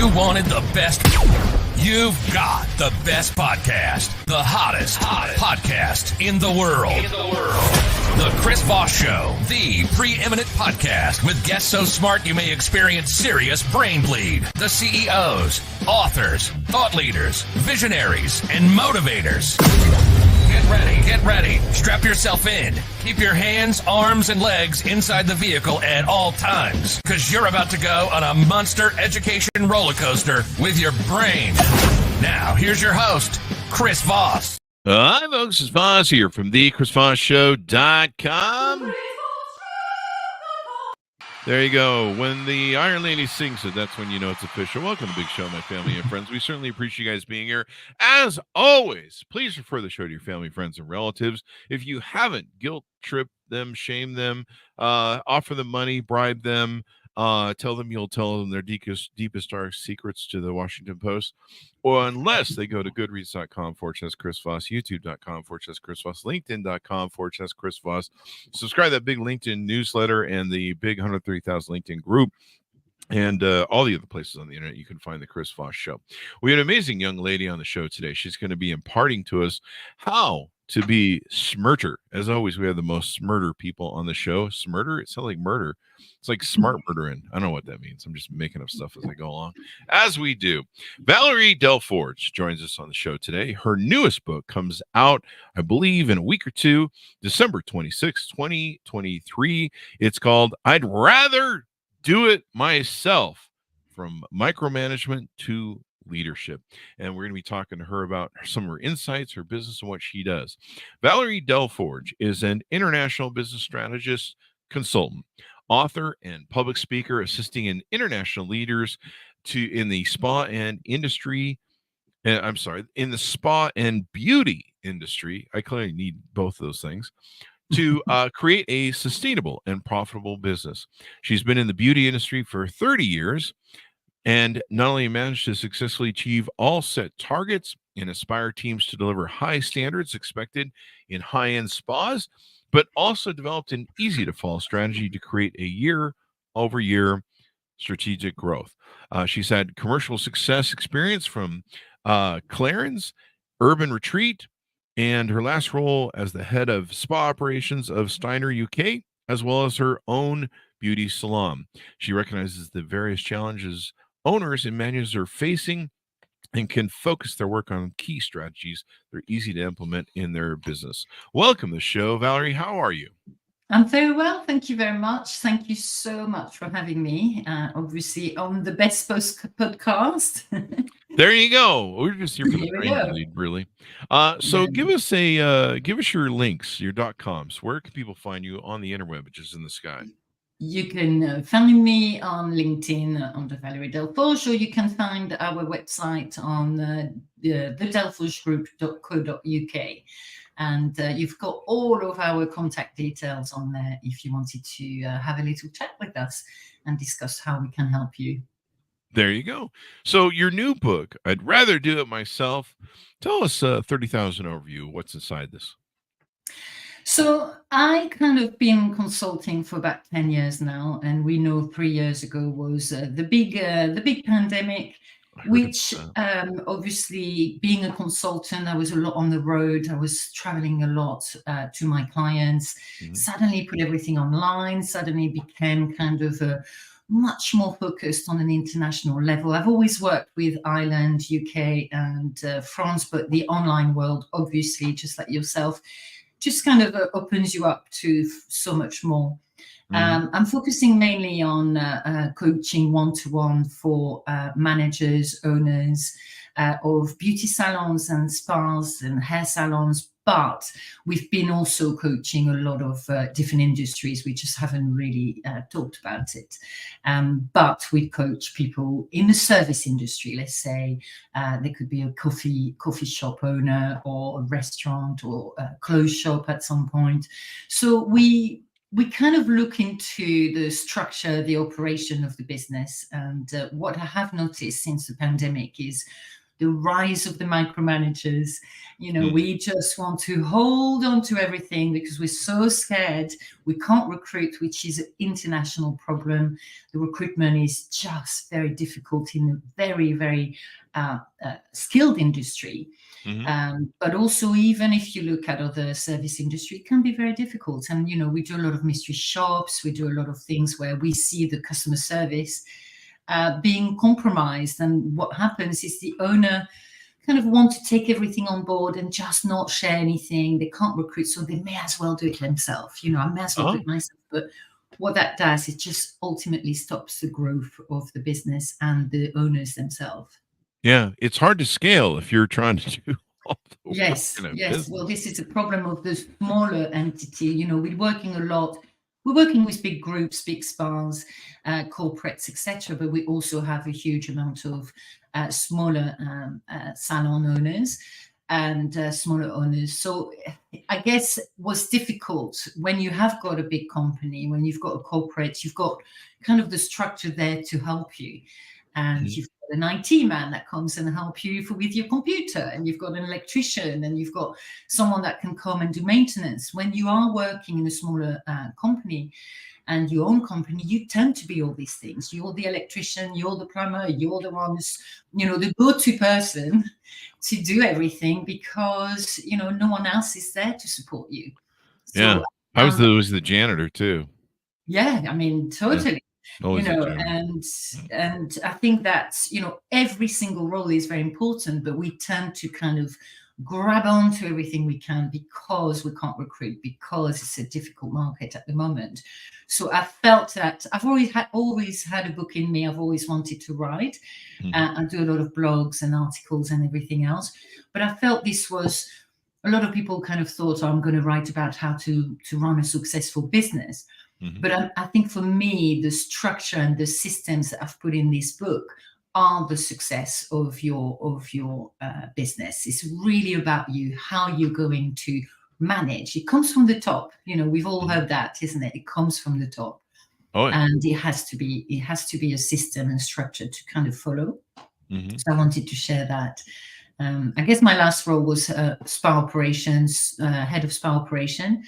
You wanted the best. You've got the best podcast, the hottest podcast in the world. The Chris Voss Show, the preeminent podcast with guests so smart you may experience serious brain bleed. The CEOs, authors, thought leaders, visionaries, and motivators. Get ready. Strap yourself in. Keep your hands, arms, and legs inside the vehicle at all times, because you're about to go on a monster education roller coaster with your brain. Now, here's your host, Chris Voss. Hi, folks. It's Voss here from thechrisvossshow.com. There you go. When the Iron Lady sings it, that's when you know it's official. Welcome to Big Show, my family and friends. We certainly appreciate you guys being here. As always, please refer the show to your family, friends, and relatives. If you haven't, guilt trip them, shame them, offer them money, bribe them, tell them you'll tell them their deepest dark secrets to the Washington Post, or unless they go to goodreads.com/Chris Voss, youtube.com/Chris Voss, linkedin.com/Chris Voss. Subscribe to that big LinkedIn newsletter and the big 130,000 LinkedIn group, and all the other places on the internet you can find the Chris Voss Show. We had an amazing young lady on the show today. She's going to be imparting to us how to be smarter. As always, we have the most smarter people on the show. Smarter? It sounds like murder. It's like smart murdering. I don't know what that means. I'm just making up stuff as I go along, as we do. Valerie Delforge joins us on the show today. Her newest book comes out, I believe, in a week or two, December 26, 2023. It's called I'd Rather Do It Myself, From Micromanagement to Leadership. And we're going to be talking to her about some of her insights, her business, and what she does. Valerie Delforge is an international business strategist, consultant, author, and public speaker, assisting in international leaders in the spa and industry. In the spa and beauty industry. I clearly need both those things to create a sustainable and profitable business. She's been in the beauty industry for 30 years and not only managed to successfully achieve all set targets and aspire teams to deliver high standards expected in high-end spas, but also developed an easy-to-follow strategy to create a year-over-year strategic growth. She's had commercial success experience from Clarins, Urban Retreat, and her last role as the head of spa operations of Steiner UK, as well as her own beauty salon. She recognizes the various challenges owners and managers are facing and can focus their work on key strategies that are easy to implement in their business. Welcome to the show, Valerie. How are you? I'm very well. Thank you very much. Thank you so much for having me, obviously, on the Best Post podcast. There you go. We're just here for the brain bleed, really. So give us your links, your .coms. Where can people find you on the interweb, which is in the sky? You can find me on LinkedIn under Valerie Delforge, or you can find our website on thedelforgegroup.co.uk. And you've got all of our contact details on there if you wanted to have a little chat with us and discuss how we can help you. There you go. So your new book, I'd Rather Do It Myself. Tell us 30,000 overview. What's inside this? So I kind of been consulting for about 10 years now, and we know 3 years ago was the big pandemic, which obviously being a consultant, I was a lot on the road. I was traveling a lot to my clients, suddenly put everything online, suddenly became kind of much more focused on an international level. I've always worked with Ireland, UK, and France, but the online world, obviously, just like yourself, just kind of opens you up to so much more. I'm focusing mainly on coaching one-to-one for managers, owners of beauty salons and spas and hair salons, but we've been also coaching a lot of different industries. We just haven't really talked about it. But we coach people in the service industry, let's say. There could be a coffee shop owner or a restaurant or a clothes shop at some point. So we kind of look into the structure, the operation of the business. And what I have noticed since the pandemic is the rise of the micromanagers. We just want to hold on to everything because we're so scared we can't recruit, which is an international problem. The recruitment is just very difficult in a very, very skilled industry. But also, even if you look at other service industry, it can be very difficult. And, we do a lot of mystery shops. We do a lot of things where we see the customer service being compromised. And what happens is the owner kind of want to take everything on board and just not share anything. They can't recruit, so they may as well do it themselves. I may as well do it myself. But what that does, it just ultimately stops the growth of the business and the owners themselves. Yeah, it's hard to scale if you're trying to do all the work Yes. in a business. Well, this is a problem of the smaller entity. We're working a lot. We're working with big groups, big spas, corporates, etc. But we also have a huge amount of smaller salon owners and smaller owners. So I guess what's difficult when you have got a big company, when you've got a corporate, you've got kind of the structure there to help you. And you've got an IT man that comes and help you with your computer, and you've got an electrician, and you've got someone that can come and do maintenance. When you are working in a smaller company and your own company, you tend to be all these things. You're the electrician, you're the plumber, you're the one who's, the go-to person to do everything because, no one else is there to support you. So, yeah. I was the janitor too. Yeah, I mean, totally. Yeah. And I think that, every single role is very important, but we tend to kind of grab onto everything we can because we can't recruit, because it's a difficult market at the moment. So I felt that I've always had a book in me. I've always wanted to write and do a lot of blogs and articles and everything else. But I felt this was, a lot of people kind of thought, I'm going to write about how to run a successful business. But I think for me, the structure and the systems that I've put in this book are the success of your business. It's really about you, how you're going to manage. It comes from the top. We've all heard that, isn't it? It comes from the top. Oh, yeah. And it has to be a system and structure to kind of follow. So I wanted to share that. I guess my last role was spa operations, head of spa operation.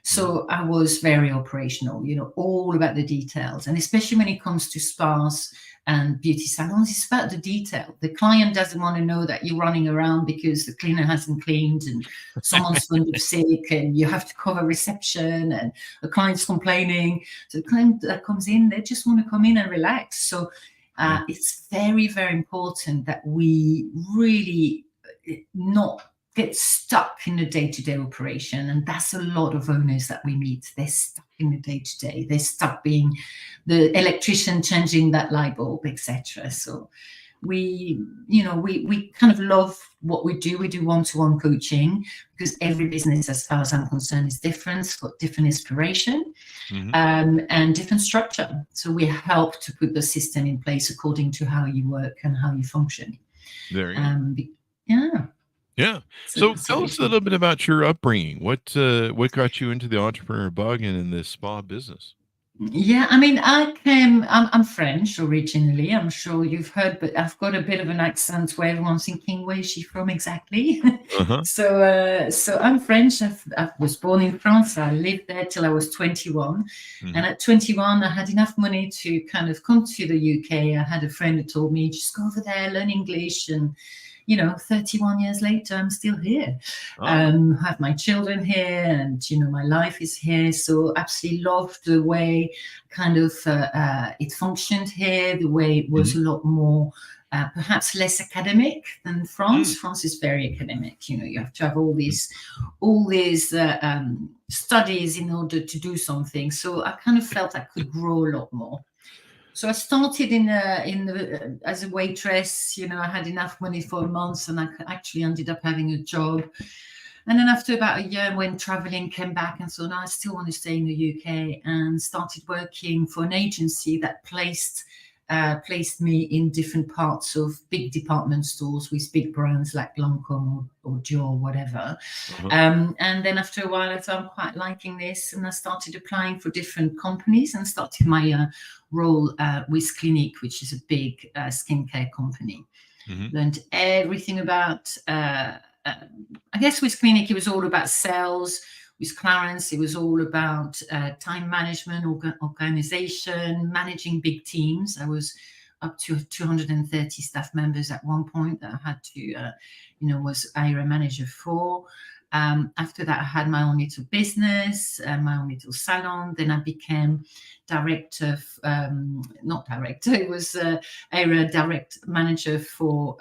So I was very operational, all about the details. And especially when it comes to spas and beauty salons, it's about the detail. The client doesn't want to know that you're running around because the cleaner hasn't cleaned and someone's phoned up sick and you have to cover reception and the client's complaining. So the client that comes in, they just want to come in and relax. So it's very, very important that we really not get stuck in the day-to-day operation. And that's a lot of owners that we meet. They're stuck in the day-to-day. They're stuck being the electrician changing that light bulb, etc. So we kind of love what we do. We do one-to-one coaching because every business, as far as I'm concerned, is different. It's got different inspiration and different structure. So we help to put the system in place according to how you work and how you function. There you go. Yeah. Yeah. So tell us a little bit about your upbringing. What got you into the entrepreneur bug and in this spa business? Yeah, I mean, I'm French originally. I'm sure you've heard, but I've got a bit of an accent where everyone's thinking, where is she from exactly? So I'm French. I was born in France. I lived there till I was 21. And at 21, I had enough money to kind of come to the UK. I had a friend who told me, just go over there, learn English. And 31 years later, I'm still here. Have my children here, and my life is here. So absolutely loved the way kind of it functioned here. The way it was a lot more, perhaps less academic than France. France is very academic. You have to have all these studies in order to do something. So I kind of felt I could grow a lot more. So I started as a waitress. I had enough money for a month, and I actually ended up having a job. And then after about a year, when traveling, came back and thought, no, I still want to stay in the UK, and started working for an agency that placed me in different parts of big department stores with big brands like Lancôme or Dior or whatever. And then after a while, I thought, I'm quite liking this, and I started applying for different companies and started my role with Clinique, which is a big skincare company. Mhm. Learned everything about, I guess with Clinic, it was all about sales. With Clarence, it was all about time management, organization, managing big teams. I was up to 230 staff members at one point that I had to, was area manager for. After that, I had my own little business, my own little salon. Then I became director, not director, it was area direct manager for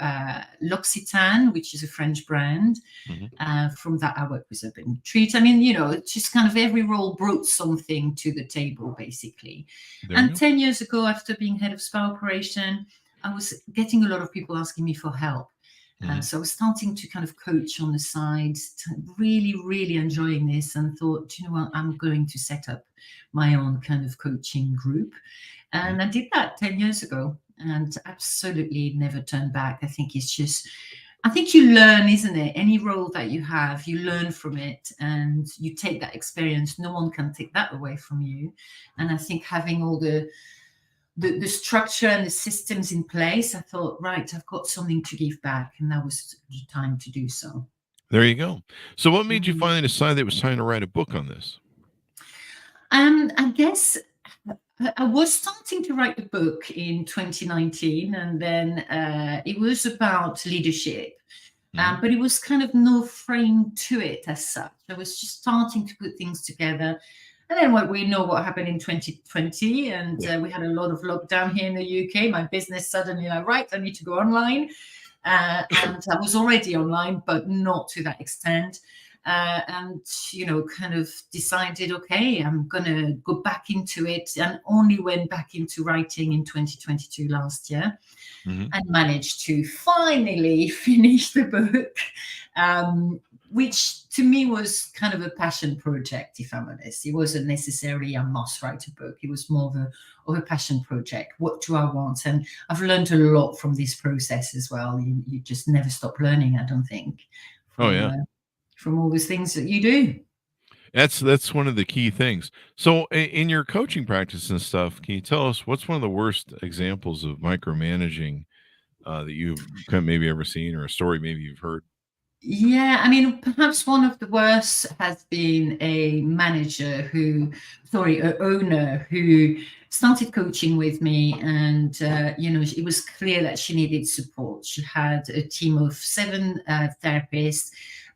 L'Occitane, which is a French brand. Mhm. From that, I worked with Urban Treat. I mean, it's just kind of every role brought something to the table, basically. There you And go. 10 years ago, after being head of spa operation, I was getting a lot of people asking me for help. Mhm. So I was starting to kind of coach on the side, really, really enjoying this, and thought, you know what, I'm going to set up my own kind of coaching group. Mhm. And I did that 10 years ago and absolutely never turned back. I think you learn, isn't it? Any role that you have, you learn from it and you take that experience. No one can take that away from you. And I think having all the structure and the systems in place, I thought, right, I've got something to give back. And that was the time to do so. There you go. So what made you Mhm. finally decide that it was time to write a book on this? I guess I was starting to write the book in 2019, and then it was about leadership. Mhm. But it was kind of no frame to it as such. I was just starting to put things together. And then we know what happened in 2020, and Yeah. we had a lot of lockdown here in the UK. My business suddenly, right, I need to go online. And I was already online, but not to that extent. And kind of decided, okay, I'm gonna go back into it, and only went back into writing in 2022 last year, Mhm. and managed to finally finish the book, which to me was kind of a passion project, if I'm honest. It wasn't necessarily a must write a book. It was more of a passion project. What do I want? And I've learned a lot from this process as well. You just never stop learning, I don't think, Oh from yeah. uh, from all these things that you do. That's one of the key things. So in your coaching practice and stuff, can you tell us what's one of the worst examples of micromanaging that you've kind of maybe ever seen, or a story maybe you've heard? Yeah, I mean, perhaps one of the worst has been a manager an owner who started coaching with me, and it was clear that she needed support. She had a team of 7 therapists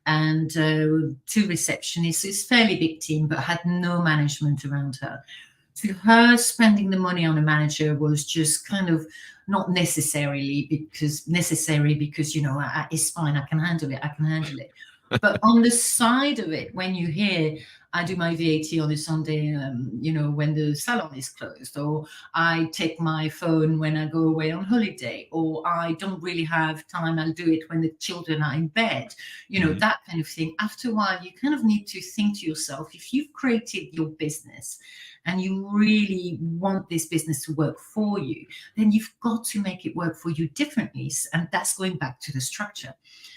and 2 receptionists. It's a fairly big team, but had no management around her. To her, spending the money on a manager was just kind of not necessary because it's fine, I can handle it. But on the side of it, when you hear, I do my VAT on a Sunday, when the salon is closed, or I take my phone when I go away on holiday, or I don't really have time, I'll do it when the children are in bed, Mhm. that kind of thing. After a while, you kind of need to think to yourself, if you've created your business and you really want this business to work for you, then you've got to make it work for you differently. And that's going back to the structure.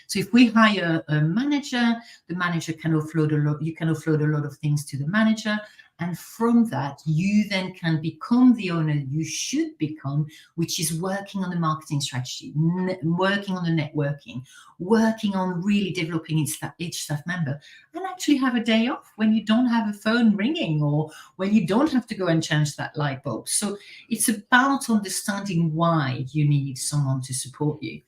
So if we hire a manager, the manager can offload a lot, you can offload a lot of things to the manager. And from that, you then can become the owner you should become, which is working on the marketing strategy, working on the networking, working on really developing each staff member, and actually have a day off when you don't have a phone ringing, or when you don't have to go and change that light bulb. So it's about understanding why you need someone to support you.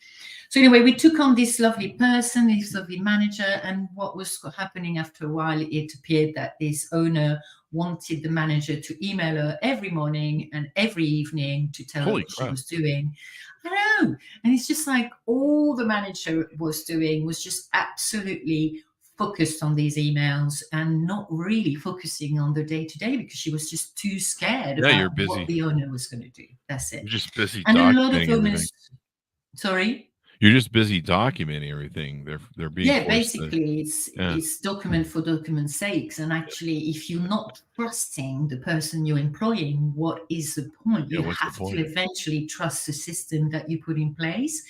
So anyway, we took on this lovely person, this lovely manager, and what was happening after a while, it appeared that this owner wanted the manager to email her every morning and every evening to tell her Holy what she crap. was doing. I know. And it's just like all the manager was doing was just absolutely focused on these emails and not really focusing on the day-to-day, because she was just too scared Yeah, about you're what busy. the owner was going to do. That's it. You're just busy And a lot of documenting everything. owners, sorry? You're just busy documenting everything. They're being Yeah, forced to. basically, Yeah. it's document for document's sakes. And actually, if you're not trusting the person you're employing, what is the point? Yeah. You What's the have to point? eventually trust the system that you put in place.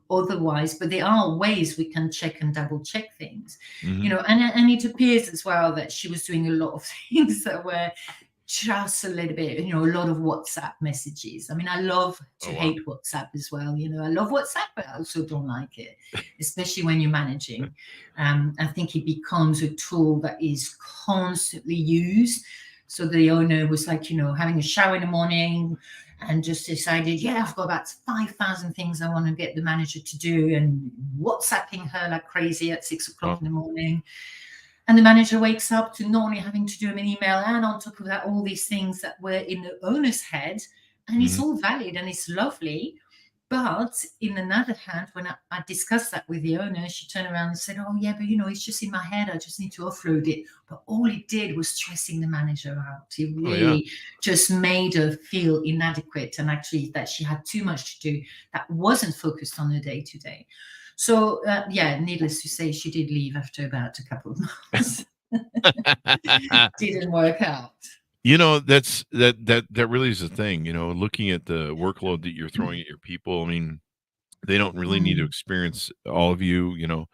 Otherwise, but there are ways we can check and double check things, Mhm. and it appears as well that she was doing a lot of things that were just a little bit, a lot of WhatsApp messages. I mean, I love to Oh, wow. hate WhatsApp as well. I love WhatsApp, but I also don't like it, especially when you're managing. I think it becomes a tool that is constantly used. So the owner was like, having a shower in the morning and just decided, yeah, I've got about 5,000 things I want to get the manager to do, and WhatsApping her like crazy at 6 o'clock in the morning. And the manager wakes up to not only having to do an email, and on top of that, all these things that were in the owner's head. And it's all valid and it's lovely. But in another hand, when I discussed that with the owner, she turned around and said, oh, yeah, but it's just in my head. I just need to offload it. But all it did was stressing the manager out. It really just made her feel inadequate, and actually that she had too much to do that wasn't focused on her day-to-day. So, needless to say, she did leave after about a couple of months. Didn't work out. That really is the thing, looking at the workload that you're throwing at your people. I mean, they don't really need to experience all of you, you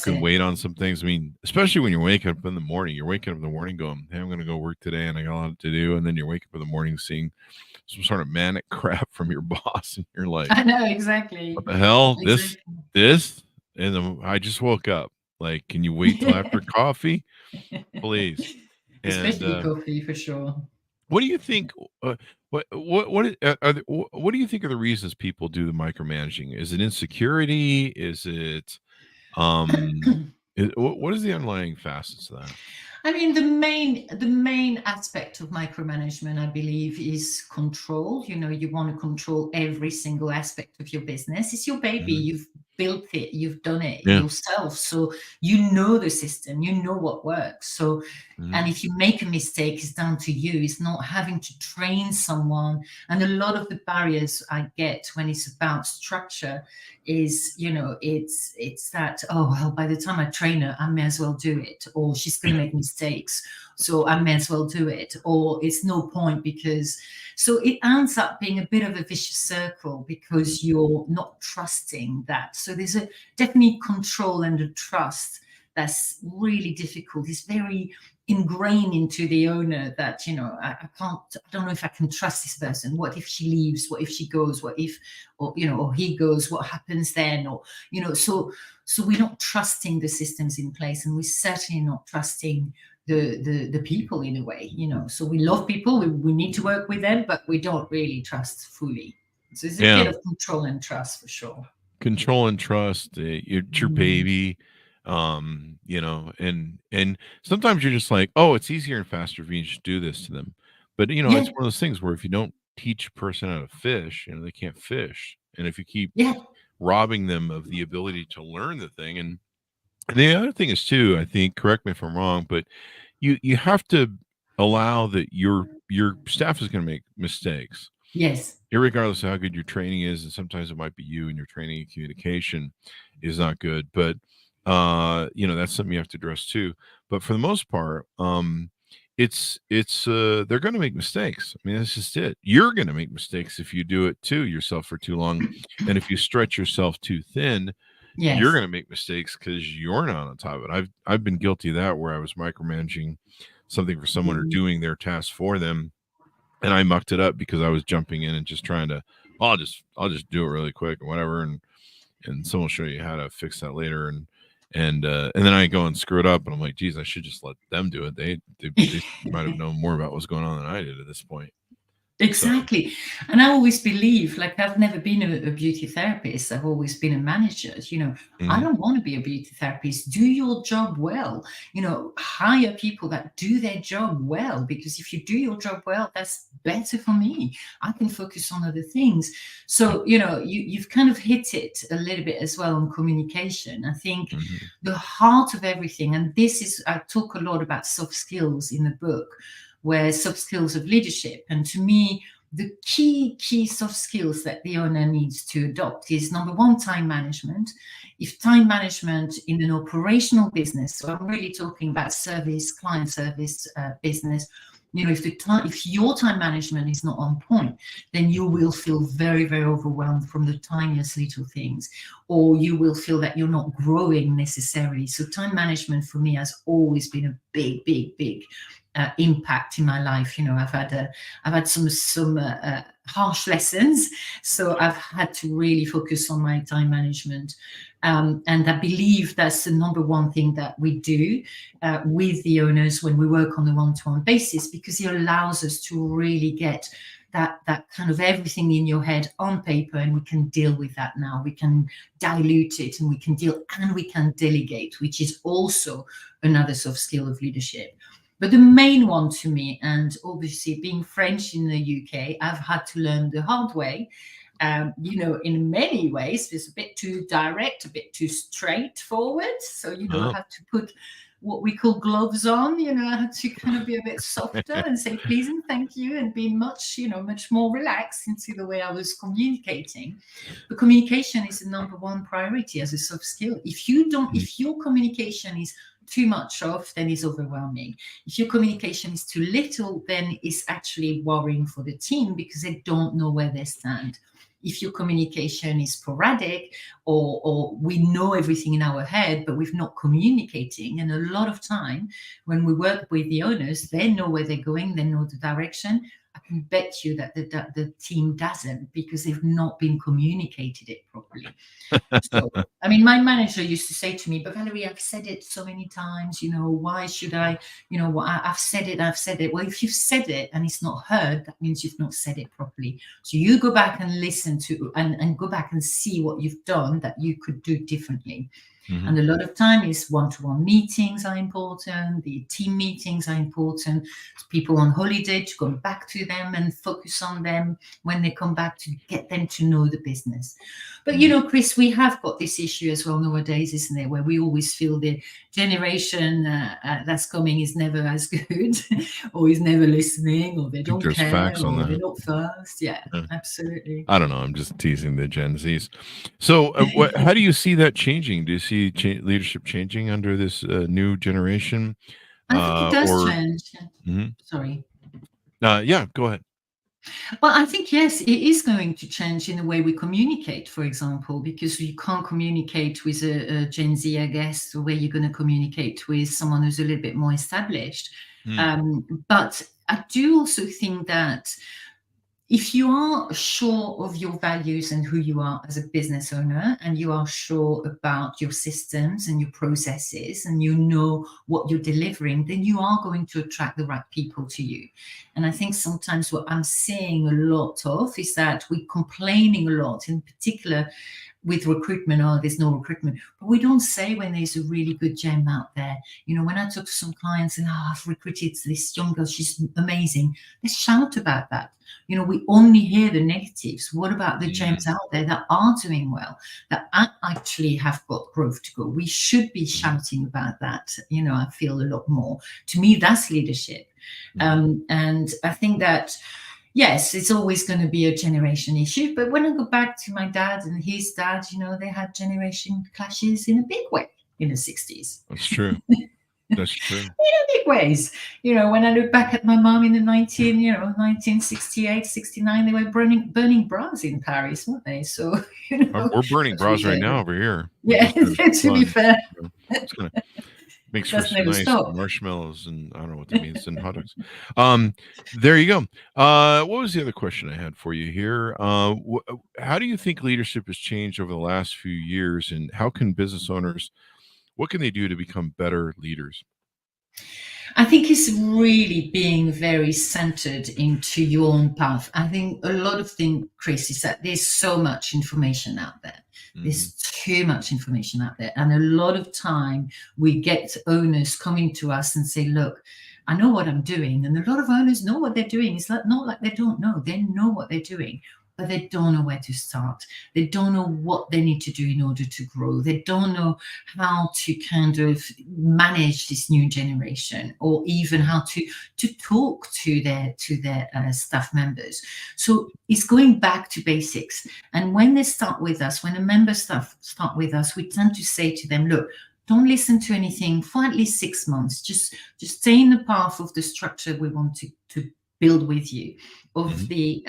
can wait on some things. I mean, especially when you're waking up in the morning, going, hey, I'm going to go work today and I got a lot to do. And then you wake up in the morning seeing some sort of manic crap from your boss. And you're like, I know, exactly. What the hell? This? And then I just woke up. Like, can you wait till after coffee? Please. Especially coffee, for sure. What do you think? What do you think are the reasons people do the micromanaging? Is it insecurity? Is it what is the underlying facets of that? I mean, the main aspect of micromanagement, I believe, is control. You want to control every single aspect of your business. It's your baby. You've built it. You've done it yourself. So you know the system. You know what works. So, and if you make a mistake, it's down to you. It's not having to train someone. And a lot of the barriers I get when it's about structure is, it's that, oh, well, by the time I train her, I may as well do it. Or she's going to make mistakes, so I may as well do it. Or it's no point because... So it ends up being a bit of a vicious circle because you're not trusting that. So there's a definitely control and a trust that's really difficult. It's very ingrained into the owner that, I don't know if I can trust this person. What if she leaves? What if she goes? What if, or he goes? What happens then? Or, so we're not trusting the systems in place, and we're certainly not trusting the people in a way, so we love people, we need to work with them, but we don't really trust fully. So it's a bit of control and trust, for sure. Control and trust. It's your baby. And sometimes you're just like, oh, it's easier and faster if you just do this to them. But it's one of those things where if you don't teach a person how to fish, they can't fish. And if you keep robbing them of the ability to learn the thing, and the other thing is too, I think, correct me if I'm wrong, but you have to allow that your staff is going to make mistakes. Yes. Irregardless of how good your training is, and sometimes it might be you and your training and communication is not good, but that's something you have to address too. But for the most part, it's they're going to make mistakes. I mean, that's just it. You're going to make mistakes if you do it to yourself for too long, and if you stretch yourself too thin. Yes. You're going to make mistakes because you're not on top of it. I've been guilty of that, where I was micromanaging something for someone or doing their task for them, and I mucked it up because I was jumping in and just trying to, I'll just do it really quick or whatever, and someone will show you how to fix that later, and then I go and screw it up, and I'm like, geez, I should just let them do it. They might have known more about what's going on than I did at this point. Exactly. And I always believe, like, I've never been a beauty therapist. I've always been a manager. I don't want to be a beauty therapist. Do your job well. Hire people that do their job well, because if you do your job well, that's better for me. I can focus on other things. So, you've kind of hit it a little bit as well on communication. I think the heart of everything, and I talk a lot about soft skills in the book, where soft skills of leadership. And to me, the key soft skills that the owner needs to adopt is, number one, time management. If time management in an operational business, so I'm really talking about client service business, if your time management is not on point, then you will feel very, very overwhelmed from the tiniest little things, or you will feel that you're not growing necessarily. So time management for me has always been a big, big, big impact in my life. I've had some harsh lessons, so I've had to really focus on my time management. And I believe that's the number one thing that we do with the owners when we work on a one-to-one basis, because it allows us to really get that kind of everything in your head on paper, and we can deal with that now. We can dilute it, and we can delegate, which is also another soft skill of leadership. But the main one to me, and obviously being French in the UK, I've had to learn the hard way. In many ways, it's a bit too direct, a bit too straightforward. So, I have to put what we call gloves on. I had to kind of be a bit softer and say please and thank you, and be much more relaxed into the way I was communicating. But communication is the number one priority as a soft skill. If your communication is too much of, then it's overwhelming. If your communication is too little, then it's actually worrying for the team, because they don't know where they stand. If your communication is sporadic, or we know everything in our head, but we're not communicating, and a lot of time when we work with the owners, they know where they're going, they know the direction. I can bet you that the team doesn't, because they've not been communicated it properly. So, my manager used to say to me, but Valerie, I've said it so many times, why should I, I've said it. Well, if you've said it and it's not heard, that means you've not said it properly. So you go back and listen to, and go back and see what you've done that you could do differently. And a lot of time is one-to-one meetings are important. The team meetings are important. People on holiday, to go back to them and focus on them when they come back, to get them to know the business. But, Chris, we have got this issue as well nowadays, isn't it? Where we always feel the generation that's coming is never as good, or is never listening, or they don't care, facts on or that. they're not first. Yeah, absolutely. I don't know. I'm just teasing the Gen Zs. So how do you see that changing? Do you see leadership changing under this new generation? I think it does change. Sorry. Yeah, go ahead. Well, I think, yes, it is going to change in the way we communicate, for example, because you can't communicate with a Gen Z, I guess, the way you're going to communicate with someone who's a little bit more established. But I do also think that if you are sure of your values and who you are as a business owner, and you are sure about your systems and your processes, and you know what you're delivering, then you are going to attract the right people to you. And I think sometimes what I'm seeing a lot of is that we're complaining a lot, in particular with recruitment. Oh, there's no recruitment. But we don't say when there's a really good gem out there. When I talk to some clients and I've recruited this young girl, she's amazing, let's shout about that. We only hear the negatives. What about the gems out there that are doing well, that actually have got growth to go? We should be shouting about that. I feel a lot more. To me, that's leadership. And I think that, yes, it's always going to be a generation issue. But when I go back to my dad and his dad, they had generation clashes in a big way in the 60s. That's true. That's true. In big ways. When I look back at my mom in the 1968, 69, they were burning bras in Paris, weren't they? So, we're burning bras right now over here. Yeah, to be fair. It's gonna makes for some nice marshmallows, and I don't know what that means, and hot dogs. There you go. What was the other question I had for you here? How do you think leadership has changed over the last few years, and how can business owners, what can they do to become better leaders? I think it's really being very centered into your own path. I think a lot of things, Chris, is that there's so much information out there. There's too much information out there. And a lot of time we get owners coming to us and say, look, I know what I'm doing. And a lot of owners know what they're doing. It's not like they don't know. They know what they're doing, but they don't know where to start. They don't know what they need to do in order to grow. They don't know how to kind of manage this new generation, or even how to talk to their staff members. So it's going back to basics. And when they start with us, when a member staff start with us, we tend to say to them, look, don't listen to anything for at least 6 months. Just stay in the path of the structure we want to build with you, of the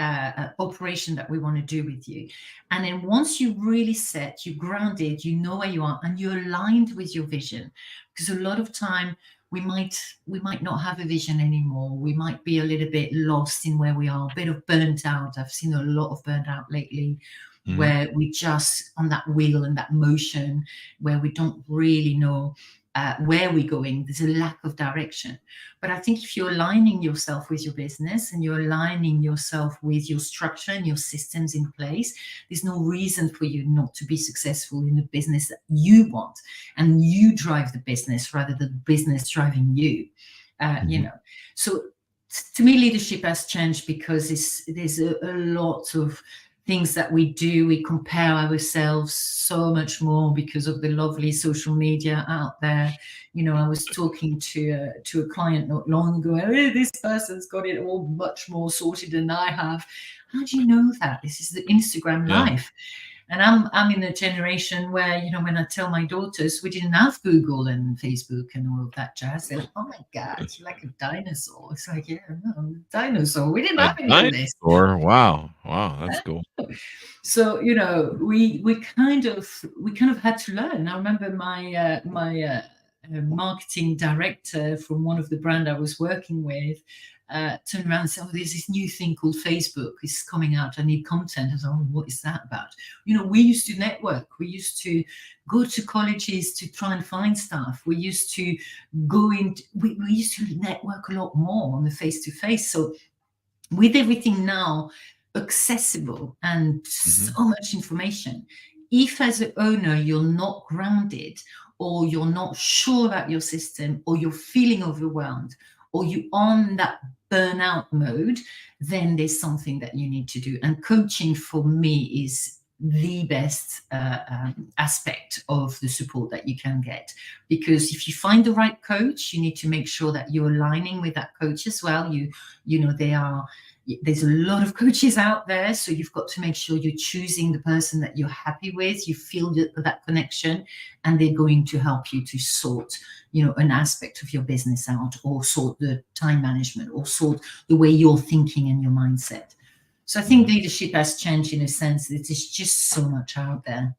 operation that we want to do with you. And then once you really set, you're grounded, you know where you are, and you're aligned with your vision. Because a lot of time we might not have a vision anymore. We might be a little bit lost in where we are, a bit of burnt out. I've seen a lot of burnt out lately, Mhm. where we just on that wheel and that motion, where we don't really know where we're going. There's a lack of direction. But I think if you're aligning yourself with your business and you're aligning yourself with your structure and your systems in place, there's no reason for you not to be successful in the business that you want, and you drive the business rather than business driving you. You Mhm. know, so to me, leadership has changed because there's a lot of things that we do. We compare ourselves so much more because of the lovely social media out there. I was talking to a client not long ago. "Hey, this person's got it all much more sorted than I have." How do you know that? This is the Instagram Yeah. life. And I'm in a generation where, when I tell my daughters we didn't have Google and Facebook and all of that jazz, they're like, "Oh my God, you're like a dinosaur." It's like, yeah, no, I'm a dinosaur. We didn't A have any of this. dinosaur? Wow. Wow, that's cool. So we kind of had to learn. I remember my marketing director from one of the brand I was working with turned around and said, "Oh, there's this new thing called Facebook. It's coming out. I need content." I was like, "Oh, what is that about?" We used to network. We used to go to colleges to try and find stuff. We used to we used to network a lot more on the face to face. So with everything now accessible and Mhm. so much information, if as an owner you're not grounded, or you're not sure about your system, or you're feeling overwhelmed, or you're on that burnout mode, then there's something that you need to do. And coaching for me is the best aspect of the support that you can get, because if you find the right coach, you need to make sure that you're aligning with that coach as well. There's a lot of coaches out there, so you've got to make sure you're choosing the person that you're happy with, you feel that connection, and they're going to help you to sort an aspect of your business out, or sort the time management, or sort the way you're thinking and your mindset. So I think Mhm. leadership has changed in a sense that there's just so much out there,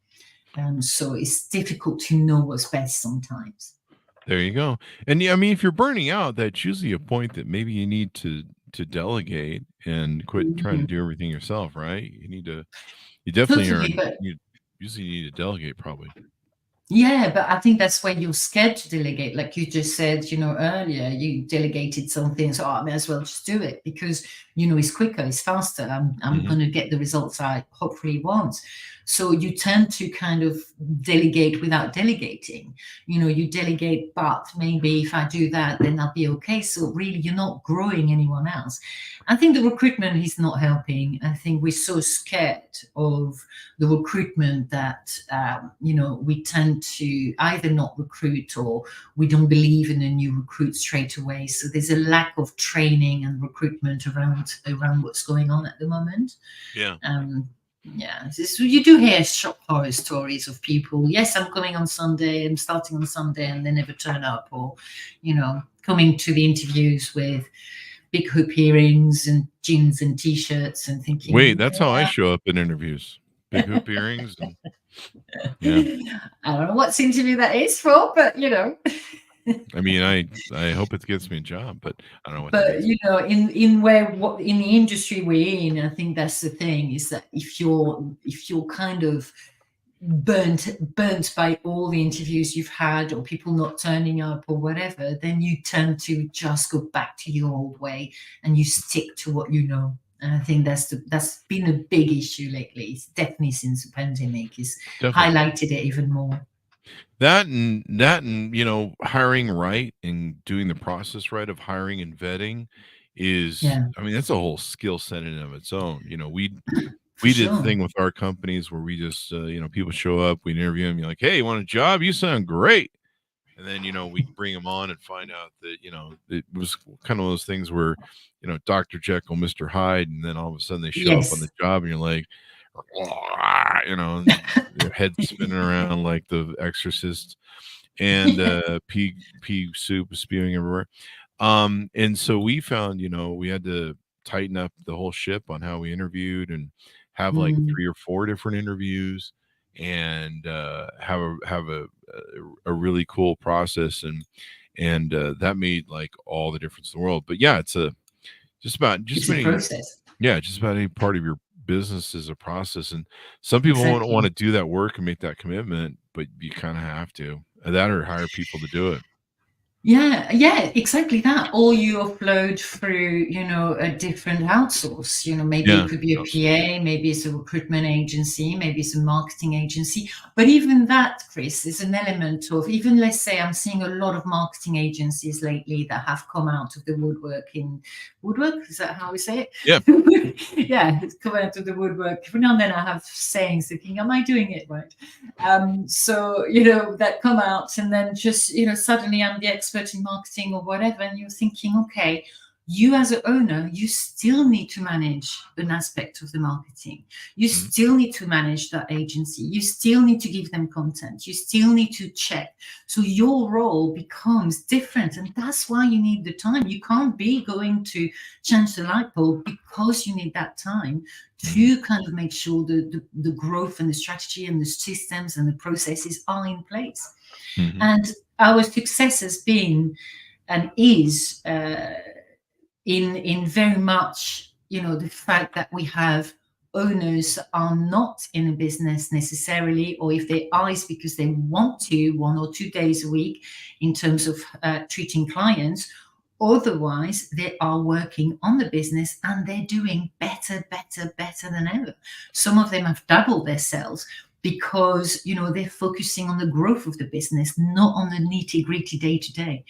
so it's difficult to know what's best sometimes. There you go. And yeah, I mean, if you're burning out, that's usually a point that maybe you need to delegate and quit trying to Mhm. do everything yourself, right? You definitely are Totally, but you usually need to delegate probably. yeah, but I think that's where you're scared to delegate. Like you just said, earlier, you delegated something, so I may as well just do it because it's quicker, it's faster. I'm Mhm. going to get the results I hopefully want. So you tend to kind of delegate without delegating. You delegate, but maybe if I do that, then I'll be okay. So really, you're not growing anyone else. I think the recruitment is not helping. I think we're so scared of the recruitment that we tend to either not recruit, or we don't believe in a new recruit straight away. So there's a lack of training and recruitment around what's going on at the moment. Yeah. um yeah, you do hear shock horror stories of people. Yes, I'm coming on Sunday, I'm starting on Sunday, and they never turn up, or coming to the interviews with big hoop earrings and jeans and t-shirts and Wait, thinking, that's how I show up in interviews. Big hoop earrings and yeah. I don't know what interview that is for, but I mean, I hope it gets me a job, but I don't know what that but is. in the industry we're in, I think that's the thing, is that if you're kind of burnt by all the interviews you've had, or people not turning up or whatever, then you tend to just go back to your old way and you stick to what you know. And I think that's been a big issue lately. It's definitely since the pandemic is Definitely. highlighted it even more. That and hiring right and doing the process right of hiring and vetting is, Yeah, I mean, that's a whole skill set in and of its own. for We did the sure. thing with our companies where we just, people show up, we interview them, you're like, "Hey, you want a job? You sound great." And then, we bring them on and find out that, it was kind of those things where, Dr. Jekyll, Mr. Hyde, and then all of a sudden they show up on the Yes. job and you're like, and their head spinning around like the exorcist, and pea soup spewing everywhere. And so we found, we had to tighten up the whole ship on how we interviewed and have like Mm, 3 or 4 different interviews, and have a really cool process. and that made like all the difference in the world. But yeah, it's a just It's a many process. yeah, just about any part of your business is a process, and some people won't want Exactly. to do that work and make that commitment, but you kind of have to. That or hire people to do it. Yeah, exactly that. Or you upload through, a different outsource. Maybe it Yeah, could be a outsource. PA, maybe it's a recruitment agency, maybe it's a marketing agency. But even that, Chris, is an element of, even let's say I'm seeing a lot of marketing agencies lately that have come out of the woodwork, is that how we say Yeah. it? Yeah, it's come out of the woodwork. Every now and then I have sayings thinking, am I doing it right? So that come out, and then just suddenly I'm the expert in marketing or whatever, and you're thinking, okay, you as an owner, you still need to manage an aspect of the marketing. You Mhm. still need to manage that agency. You still need to give them content. You still need to check. So your role becomes different, and that's why you need the time. You can't be going to change the light bulb because you need that time Mhm. to kind of make sure the growth and the strategy and the systems and the processes are in place. Mhm. And our success has been and is in very much the fact that we have owners are not in a business necessarily, or if they are, it's because they want to 1 or 2 days a week in terms of treating clients. Otherwise, they are working on the business and they're doing better than ever. Some of them have doubled their sales because they're focusing on the growth of the business, not on the nitty gritty day to day.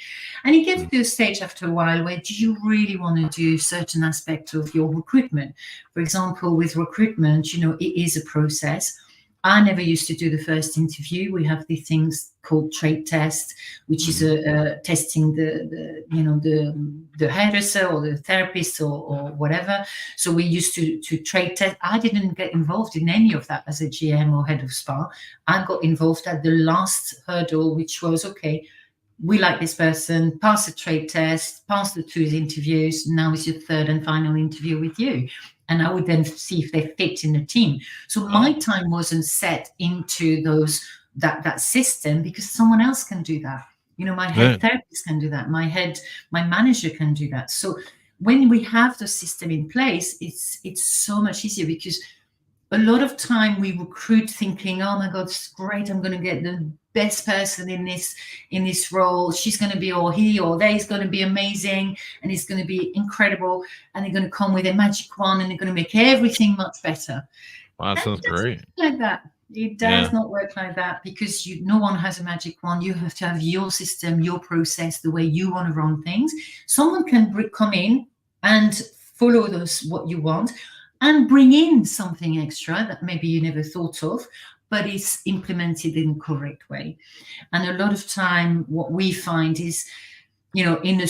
And it gets Mhm. to a stage after a while where do you really want to do certain aspects of your recruitment? For example, with recruitment, it is a process. I never used to do the first interview. We have these things called trade test, which is Mhm. testing the hairdresser or the therapist or whatever. So we used to trade test. I didn't get involved in any of that as a GM or head of spa. I got involved at the last hurdle, which was okay, we like this person, pass the trade test, pass the 2 interviews. Now it's your third and final interview with you. And I would then see if they fit in the team. So my Oh, time wasn't set into that system because someone else can do that. My yeah. head therapist can do that. My manager can do that. So when we have the system in place, it's so much easier because a lot of time we recruit thinking, oh my God, it's great, I'm going to get the best person in this role. She's going to be, or he or they is going to be amazing, and it's going to be incredible, and they're going to come with a magic wand and they're going to make everything much better. Wow, that And sounds it doesn't great. work like that. It Yeah. does not work like that because no one has a magic wand. You have to have your system, your process, the way you want to run things. Someone can come in and follow those what you want and bring in something extra that maybe you never thought of, but it's implemented in the correct way. And a lot of time, what we find is, in a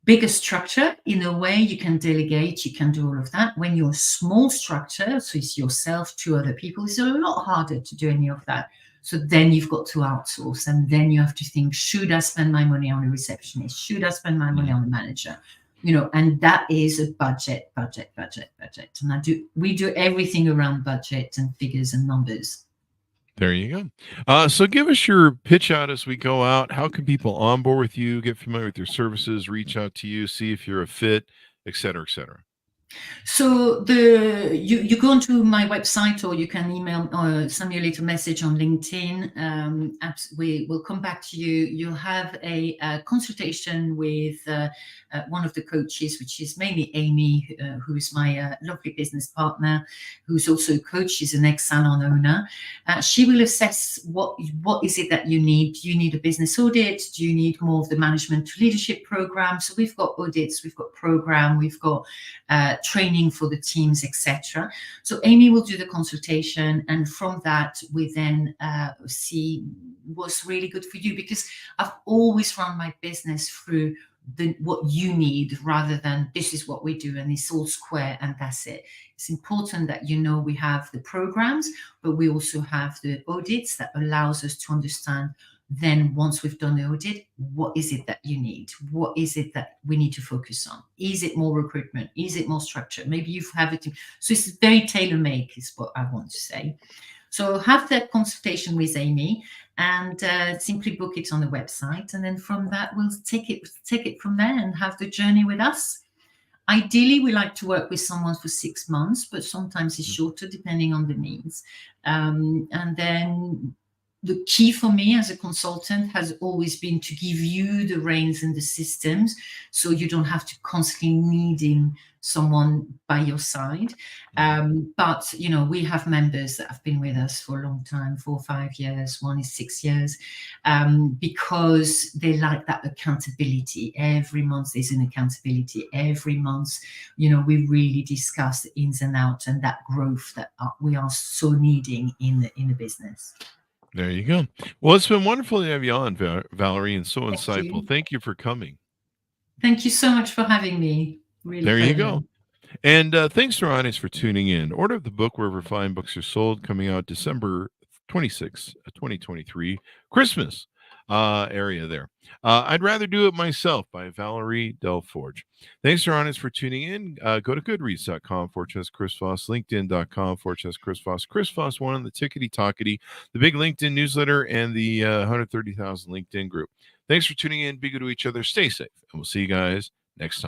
bigger structure, in a way you can delegate, you can do all of that. When you're a small structure, so it's yourself, 2 other people, it's a lot harder to do any of that. So then you've got to outsource, and then you have to think, should I spend my money on a receptionist? Should I spend my money Mhm. on a manager? And that is a budget. And we do everything around budget and figures and numbers. There you go. So give us your pitch out as we go out. How can people onboard with you, get familiar with your services, reach out to you, see if you're a fit, et cetera, et cetera? So you go onto my website, or you can email or send me a little message on LinkedIn. We will come back to you. You'll have a consultation with one of the coaches, which is mainly Amy, who is my lovely business partner, who's also a coach. She's an ex-salon owner. She will assess what is it that you need. Do you need a business audit? Do you need more of the management to leadership program? So we've got audits, we've got program, we've got training for the teams, etc. So Amy will do the consultation, and from that we then see what's really good for you, because I've always run my business through what you need rather than this is what we do and it's all square and that's it. It's important that we have the programs, but we also have the audits that allows us to understand. Then once we've done the audit, what is it that you need? What is it that we need to focus on? Is it more recruitment? Is it more structure? Maybe you have it. So it's very tailor-made is what I want to say. So have that consultation with Amy, and simply book it on the website. And then from that, we'll take it from there and have the journey with us. Ideally, we like to work with someone for 6 months, but sometimes it's shorter depending on the needs. And then the key for me as a consultant has always been to give you the reins and the systems, so you don't have to constantly needing someone by your side. But we have members that have been with us for a long time, 4 or 5 years. One is 6 years, because they like that accountability. Every month there's an accountability. Every month, we really discuss the ins and outs and that growth that we are so needing in the business. There you go. Well, it's been wonderful to have you on, Valerie, and so Thank insightful. you. Thank you for coming. Thank you so much for having me. Really There you pleasure. go. And thanks to our audience for tuning in. Order of the book wherever fine books are sold, coming out December 26, 2023, Christmas area there. I'd Rather Do It Myself by Valerie Delforge. Thanks to our audience for tuning in. Go to goodreads.com/Chris Voss, linkedin.com/Chris Voss, Chris Voss one on the Tickety Talkety, the big LinkedIn newsletter, and the 130,000 LinkedIn group. Thanks for tuning in. Be good to each other. Stay safe. And we'll see you guys next time.